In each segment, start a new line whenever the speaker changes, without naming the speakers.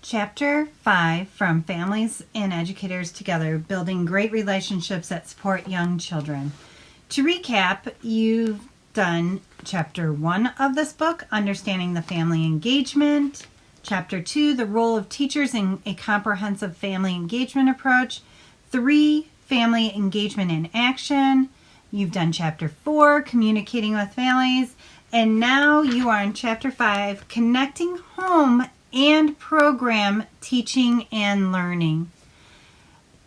Chapter 5 from Families and Educators Together, Building Great Relationships that Support Young Children. To recap, you've done Chapter 1 of this book, Understanding the Family Engagement. Chapter 2, The Role of Teachers in a Comprehensive Family Engagement Approach. 3, Family Engagement in Action. You've done Chapter 4, Communicating with Families. And now you are in Chapter 5, Connecting Home and Program Teaching and Learning.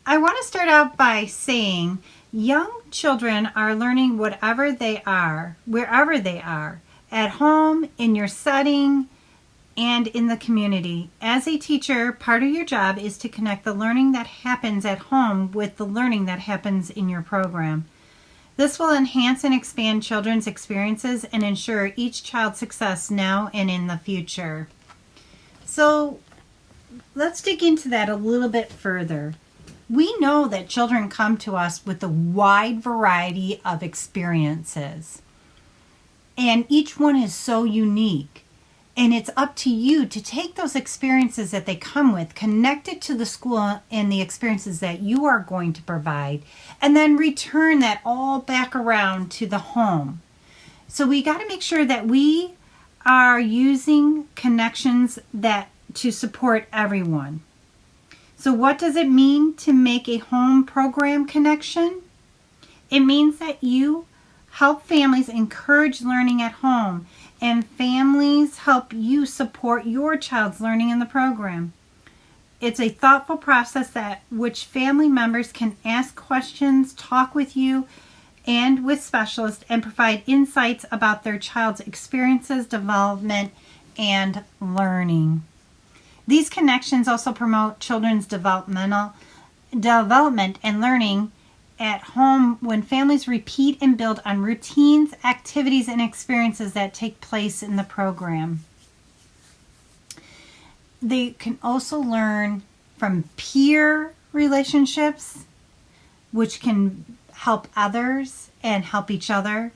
I want to start out by saying young children are learning whatever they are, wherever they are, at home, in your setting, and in the community. As a teacher, part of your job is to connect the learning that happens at home with the learning that happens in your program. This will enhance and expand children's experiences and ensure each child's success now and in the future. So let's dig into that a little bit further. We know that children come to us with a wide variety of experiences, and each one is so unique. And it's up to you to take those experiences that they come with, connect it to the school and the experiences that you are going to provide, and then return that all back around to the home. So we got to make sure that we are using connections that to support everyone. So what does it mean to make a home program connection? It means that you help families encourage learning at home, and families help you support your child's learning in the program. It's a thoughtful process that which family members can ask questions, talk with you and with specialists, and provide insights about their child's experiences, development, and learning. These connections also promote children's development and learning at home when families repeat and build on routines, activities, and experiences that take place in the program. They can also learn from peer relationships, which can help others and help each other.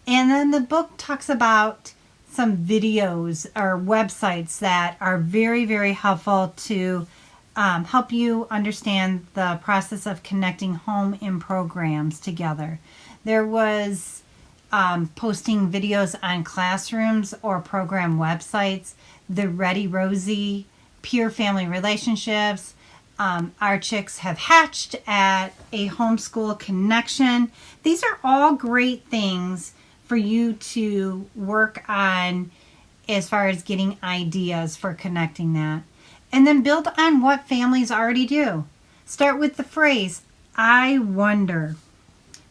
And then the book talks about some videos or websites that are very, very helpful to help you understand the process of connecting home and programs together. There was posting videos on classrooms or program websites, the Ready Rosie, Peer Family Relationships, Our Chicks Have Hatched at a Homeschool Connection. These are all great things for you to work on as far as getting ideas for connecting that. And then build on what families already do. Start with the phrase, I wonder.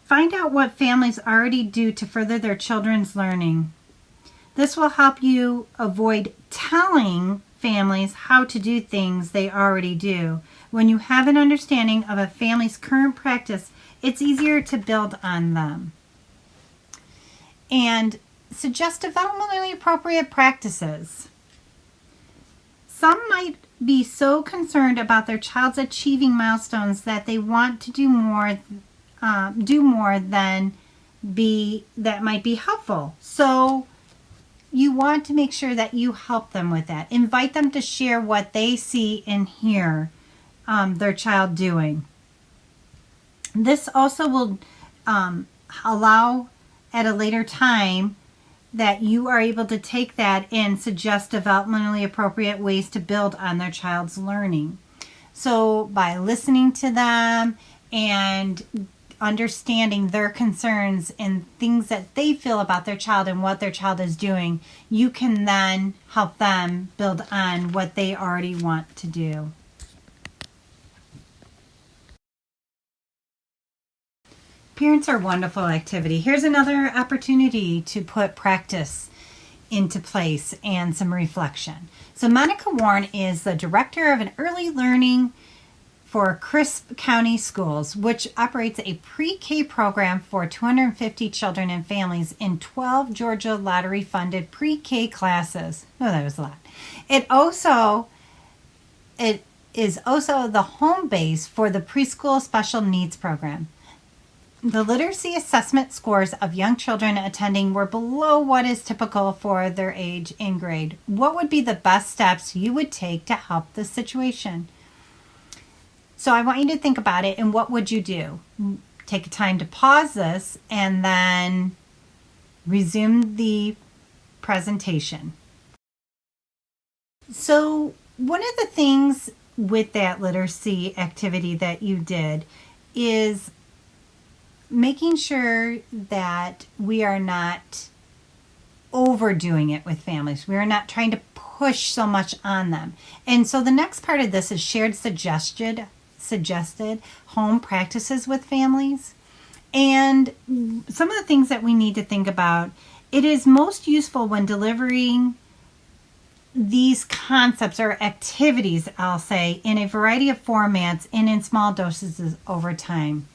Find out what families already do to further their children's learning. This will help you avoid telling families how to do things they already do. When you have an understanding of a family's current practice, it's easier to build on them. And suggest developmentally appropriate practices. Some might be so concerned about their child's achieving milestones that they want to do more than that might be helpful. So you want to make sure that you help them with that. Invite them to share what they see and hear their child doing. This also will allow at a later time that you are able to take that and suggest developmentally appropriate ways to build on their child's learning. So by listening to them and understanding their concerns and things that they feel about their child and what their child is doing, you can then help them build on what they already want to do. Parents are a wonderful activity. Here's another opportunity to put practice into place and some reflection. So Monica Warren is the director of an early learning for Crisp County Schools, which operates a pre-K program for 250 children and families in 12 Georgia lottery-funded pre-K classes. Oh, that was a lot. It is also the home base for the preschool special needs program. the literacy assessment scores of young children attending were below what is typical for their age and grade. What would be the best steps you would take to help this situation? So I want you to think about it, and what would you do? Take a time to pause this and then resume the presentation. So one of the things with that literacy activity that you did is making sure that we are not overdoing it with families. We are not trying to push so much on them. And so the next part of this is shared suggested home practices with families. And some of the things that we need to think about, it is most useful when delivering these concepts or activities, I'll say, in a variety of formats and in small doses over time.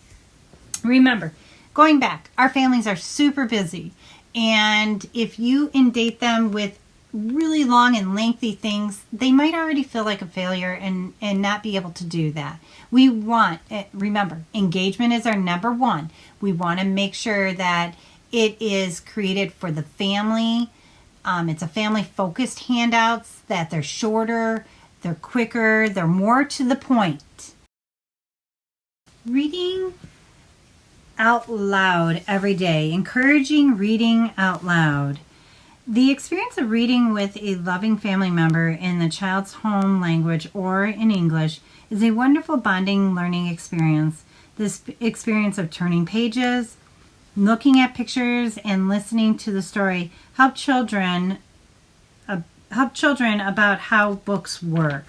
Remember, going back, our families are super busy. And if you inundate them with really long and lengthy things, they might already feel like a failure and not be able to do that. We want, remember, engagement is our number one. We want to make sure that it is created for the family. It's a family-focused handouts, that they're shorter, they're quicker, they're more to the point. Reading out loud every day, encouraging reading out loud. The experience of reading with a loving family member in the child's home language or in English is a wonderful bonding learning experience. This experience of turning pages, looking at pictures, and listening to the story help children about how books work.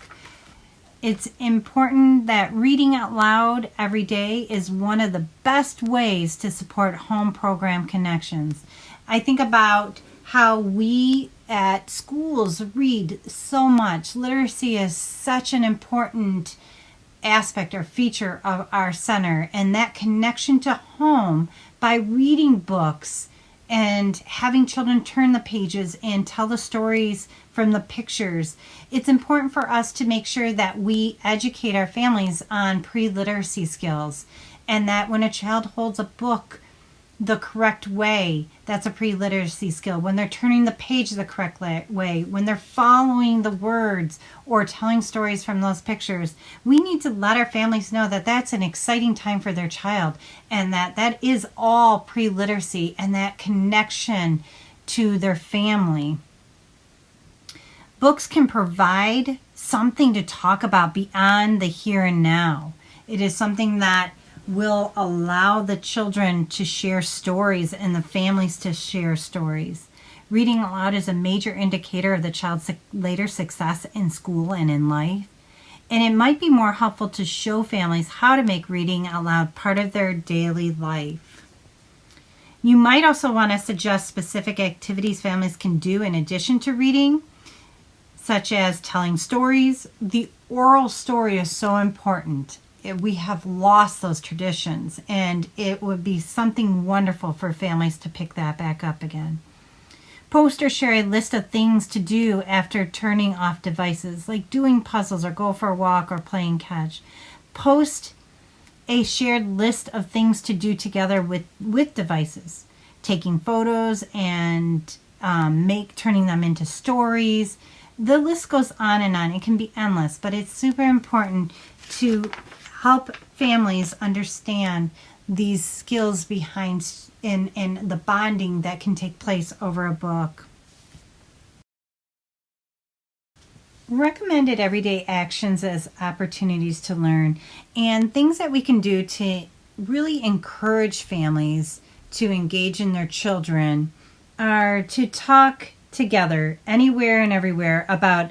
It's important that reading out loud every day is one of the best ways to support home program connections. I think about how we at schools read so much. Literacy is such an important aspect or feature of our center, and that connection to home by reading books and having children turn the pages and tell the stories from the pictures. It's important for us to make sure that we educate our families on pre-literacy skills, and that when a child holds a book the correct way, that's a pre-literacy skill. When they're turning the page the correct way, when they're following the words or telling stories from those pictures, we need to let our families know that that's an exciting time for their child, and that is all pre-literacy and that connection to their family. Books can provide something to talk about beyond the here and now. It is something that will allow the children to share stories and the families to share stories. Reading aloud is a major indicator of the child's later success in school and in life. And it might be more helpful to show families how to make reading out loud part of their daily life. You might also want to suggest specific activities families can do in addition to reading, such as telling stories. The oral story is so important. We have lost those traditions, and it would be something wonderful for families to pick that back up again. Post or share a list of things to do after turning off devices, like doing puzzles or go for a walk or playing catch. Post a shared list of things to do together with devices, taking photos and turning them into stories. The list goes on and on. It can be endless, but it's super important to help families understand these skills behind and the bonding that can take place over a book. Recommended everyday actions as opportunities to learn, and things that we can do to really encourage families to engage in their children are to talk together anywhere and everywhere about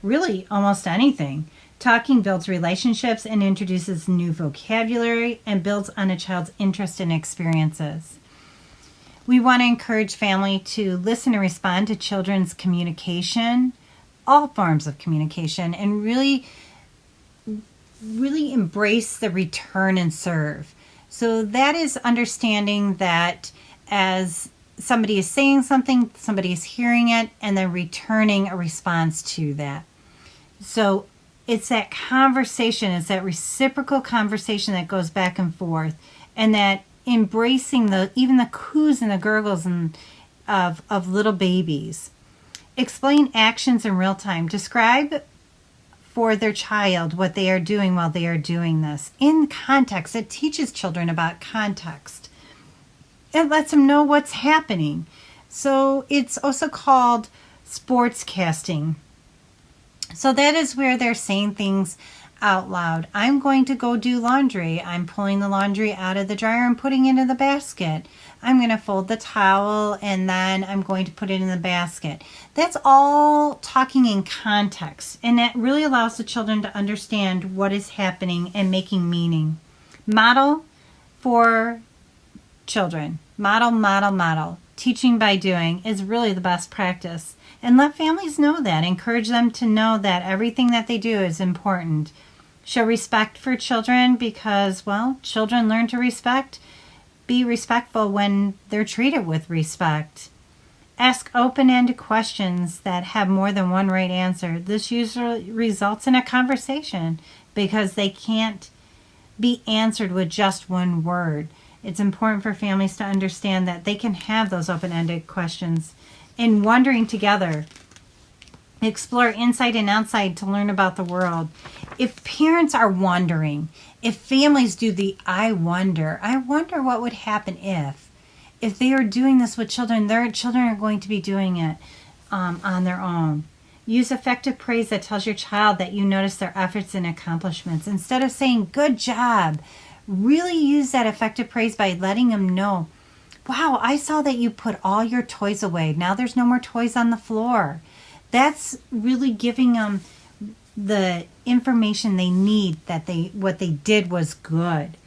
really almost anything. Talking builds relationships and introduces new vocabulary and builds on a child's interest and experiences. We want to encourage family to listen and respond to children's communication, all forms of communication, and really embrace the return and serve. So that is understanding that as somebody is saying something, somebody is hearing it, and then returning a response to that. So it's that conversation, it's that reciprocal conversation that goes back and forth, and that embracing even the coos and the gurgles of little babies. Explain actions in real time. Describe for their child what they are doing while they are doing this. In context, it teaches children about context. It lets them know what's happening. So it's also called sportscasting. So that is where they're saying things out loud. I'm going to go do laundry. I'm pulling the laundry out of the dryer and putting it in the basket. I'm going to fold the towel and then I'm going to put it in the basket. That's all talking in context, and that really allows the children to understand what is happening and making meaning. Model for children. Model, model, model. Teaching by doing is really the best practice. And let families know that. Encourage them to know that everything that they do is important. Show respect for children because, well, children learn to respect. Be respectful when they're treated with respect. Ask open-ended questions that have more than one right answer. This usually results in a conversation because they can't be answered with just one word. It's important for families to understand that they can have those open-ended questions. In wondering together, explore inside and outside to learn about the world. If parents are wondering, if families do the I wonder what would happen if they are doing this with children, their children are going to be doing it on their own. Use effective praise that tells your child that you notice their efforts and accomplishments. Instead of saying, good job, really use that effective praise by letting them know, wow, I saw that you put all your toys away. Now there's no more toys on the floor. That's really giving them the information they need that what they did was good.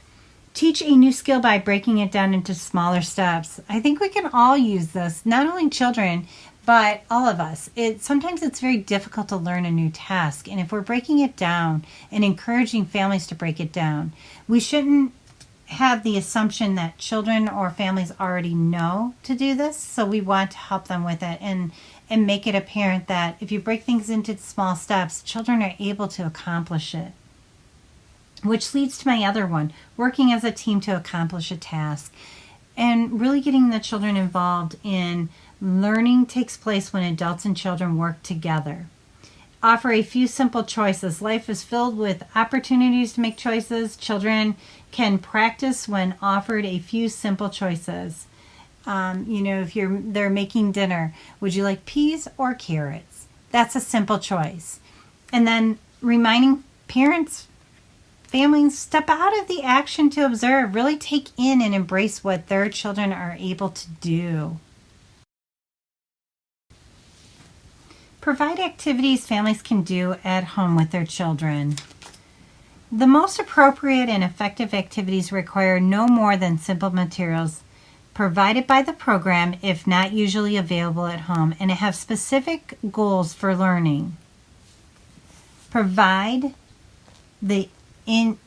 Teach a new skill by breaking it down into smaller steps. I think we can all use this, not only children, but all of us. Sometimes it's very difficult to learn a new task. And if we're breaking it down and encouraging families to break it down, we shouldn't have the assumption that children or families already know to do this. So we want to help them with it and make it apparent that if you break things into small steps, children are able to accomplish it. Which leads to my other one, working as a team to accomplish a task. And really getting the children involved in learning takes place when adults and children work together. Offer a few simple choices. Life is filled with opportunities to make choices. Children can practice when offered a few simple choices. If they're making dinner, would you like peas or carrots? That's a simple choice. And then reminding parents, families, step out of the action to observe. Really take in and embrace what their children are able to do. Provide activities families can do at home with their children. The most appropriate and effective activities require no more than simple materials provided by the program if not usually available at home, and have specific goals for learning. Provide the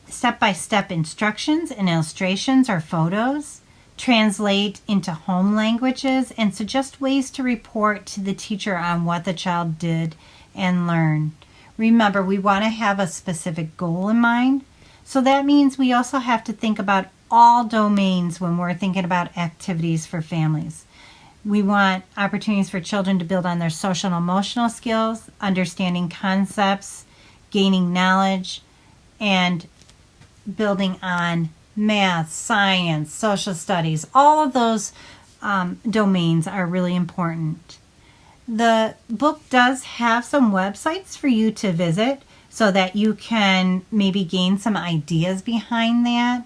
step-by-step instructions and illustrations or photos. Translate into home languages and suggest ways to report to the teacher on what the child did and learned. Remember, we want to have a specific goal in mind. So that means we also have to think about all domains when we're thinking about activities for families. We want opportunities for children to build on their social and emotional skills, understanding concepts, gaining knowledge, and building on math, science, social studies. All of those domains are really important. The book does have some websites for you to visit so that you can maybe gain some ideas behind that,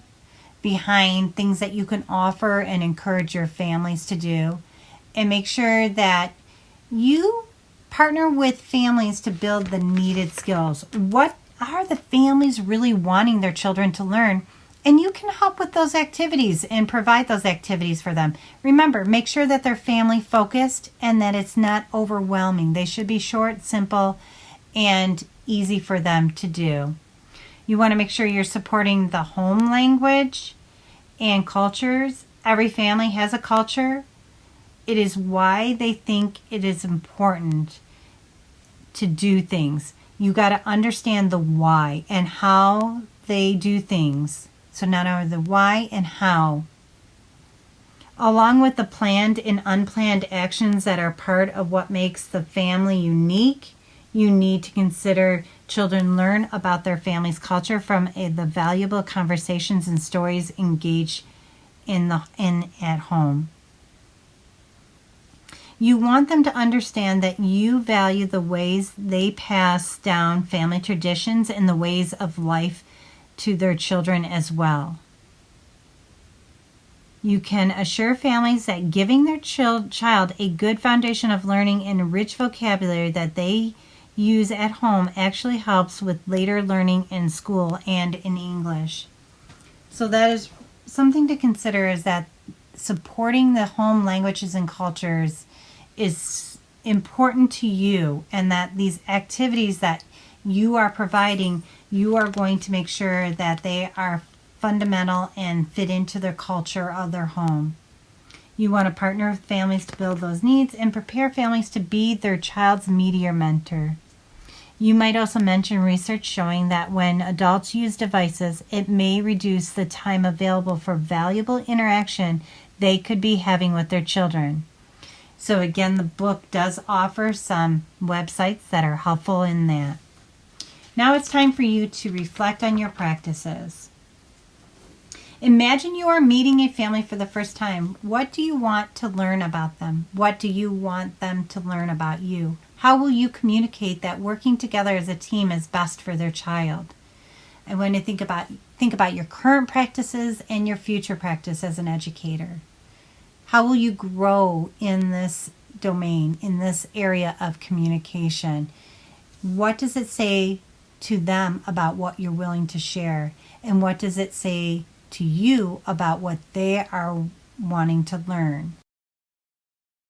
behind things that you can offer and encourage your families to do. And make sure that you partner with families to build the needed skills. What are the families really wanting their children to learn? And you can help with those activities and provide those activities for them. Remember, make sure that they're family focused and that it's not overwhelming. They should be short, simple, and easy for them to do. You want to make sure you're supporting the home language and cultures. Every family has a culture. It is why they think it is important to do things. You got to understand the why and how they do things. So not only the why and how Along with the planned and unplanned actions that are part of what makes the family unique, you need to consider children learn about their family's culture from the valuable conversations and stories engaged in at home. You want them to understand that you value the ways they pass down family traditions and the ways of life to their children as well. You can assure families that giving their child a good foundation of learning and rich vocabulary that they use at home actually helps with later learning in school and in English. So that is something to consider, is that supporting the home languages and cultures is important to you, and that these activities that you are providing, you are going to make sure that they are fundamental and fit into the culture of their home. You want to partner with families to build those needs and prepare families to be their child's media mentor. You might also mention research showing that when adults use devices, it may reduce the time available for valuable interaction they could be having with their children. So again, the book does offer some websites that are helpful in that. Now it's time for you to reflect on your practices. Imagine you are meeting a family for the first time. What do you want to learn about them? What do you want them to learn about you? How will you communicate that working together as a team is best for their child? I want to think about your current practices and your future practice as an educator. How will you grow in this domain, in this area of communication? What does it say to them about what you're willing to share? And what does it say to you about what they are wanting to learn?